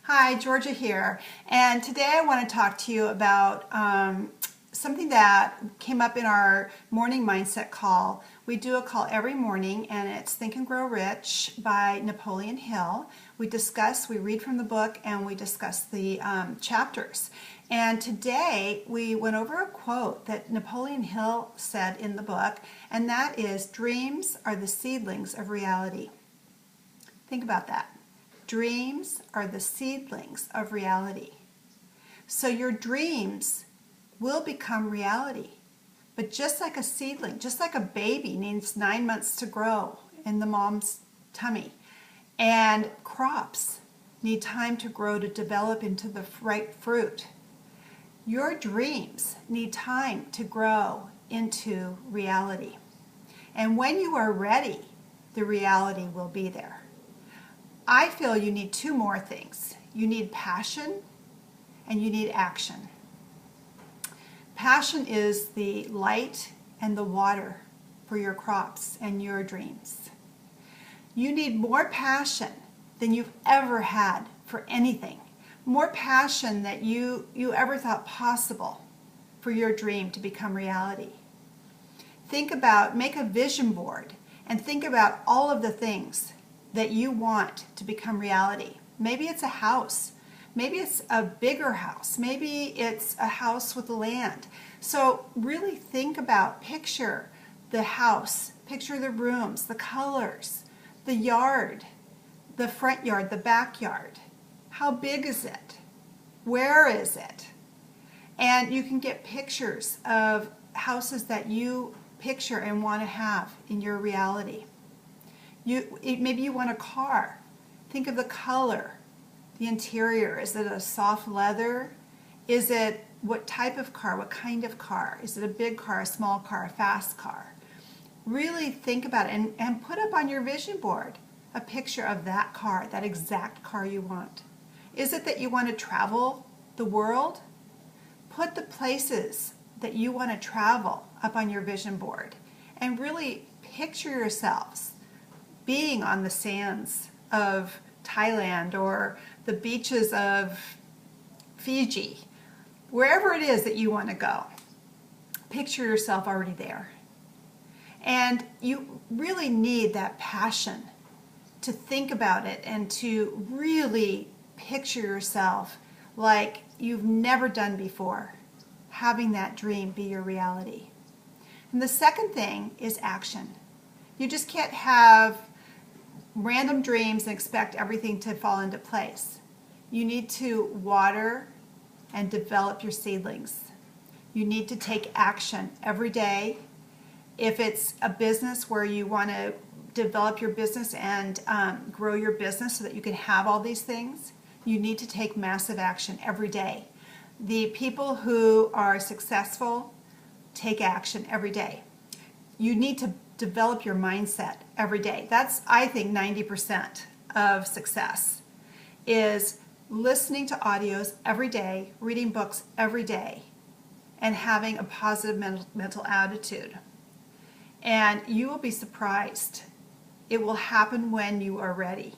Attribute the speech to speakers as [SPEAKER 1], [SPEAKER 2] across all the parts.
[SPEAKER 1] Hi, Georgia here, and today I want to talk to you about something that came up in our morning mindset call. We do a call every morning, and it's Think and Grow Rich by Napoleon Hill. We read from the book, and we discuss the chapters. And today we went over a quote that Napoleon Hill said in the book, and that is, "Dreams are the seedlings of reality." Think about that. Dreams are the seedlings of reality. So your dreams will become reality. But just like a seedling, just like a baby needs 9 months to grow in the mom's tummy, and crops need time to grow to develop into the ripe fruit, your dreams need time to grow into reality. And when you are ready, the reality will be there. I feel you need two more things. You need passion and you need action. Passion is the light and the water for your crops and your dreams. You need more passion than you've ever had for anything. More passion than you ever thought possible for your dream to become reality. Make a vision board and think about all of the things that you want to become reality. Maybe it's a house. Maybe it's a bigger house. Maybe it's a house with land. So really picture the house, picture the rooms, the colors, the yard, the front yard, the backyard. How big is it? Where is it? And you can get pictures of houses that you picture and want to have in your reality. Maybe you want a car. Think of the color, the interior. Is it a soft leather? Is it what type of car? What kind of car? Is it a big car, a small car, a fast car? Really think about it and put up on your vision board a picture of that car, that exact car you want. Is it that you want to travel the world? Put the places that you want to travel up on your vision board and really picture yourselves being on the sands of Thailand or the beaches of Fiji, wherever it is that you want to go. Picture yourself already there. And you really need that passion to think about it and to really picture yourself like you've never done before, having that dream be your reality. And the second thing is action. You just can't have random dreams and expect everything to fall into place. You need to water and develop your seedlings. You need to take action every day. If it's a business where you want to develop your business and grow your business so that you can have all these things, you need to take massive action every day. The people who are successful take action every day. You need to develop your mindset every day. That's, I think, 90% of success, is listening to audios every day, reading books every day, and having a positive mental attitude. And you will be surprised. It will happen when you are ready.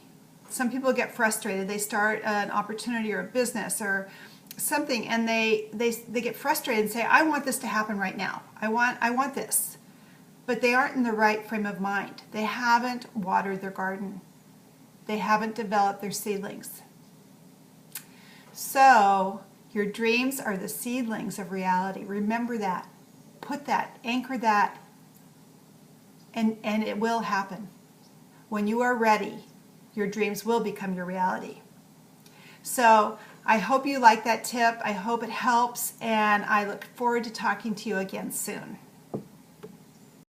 [SPEAKER 1] Some people get frustrated. They start an opportunity or a business or something, and they get frustrated and say, "I want this to happen right now. I want this." But they aren't in the right frame of mind. They haven't watered their garden. They haven't developed their seedlings. So your dreams are the seedlings of reality. Remember that. Put that, anchor that, and it will happen. When you are ready, your dreams will become your reality. So I hope you like that tip. I hope it helps, and I look forward to talking to you again soon.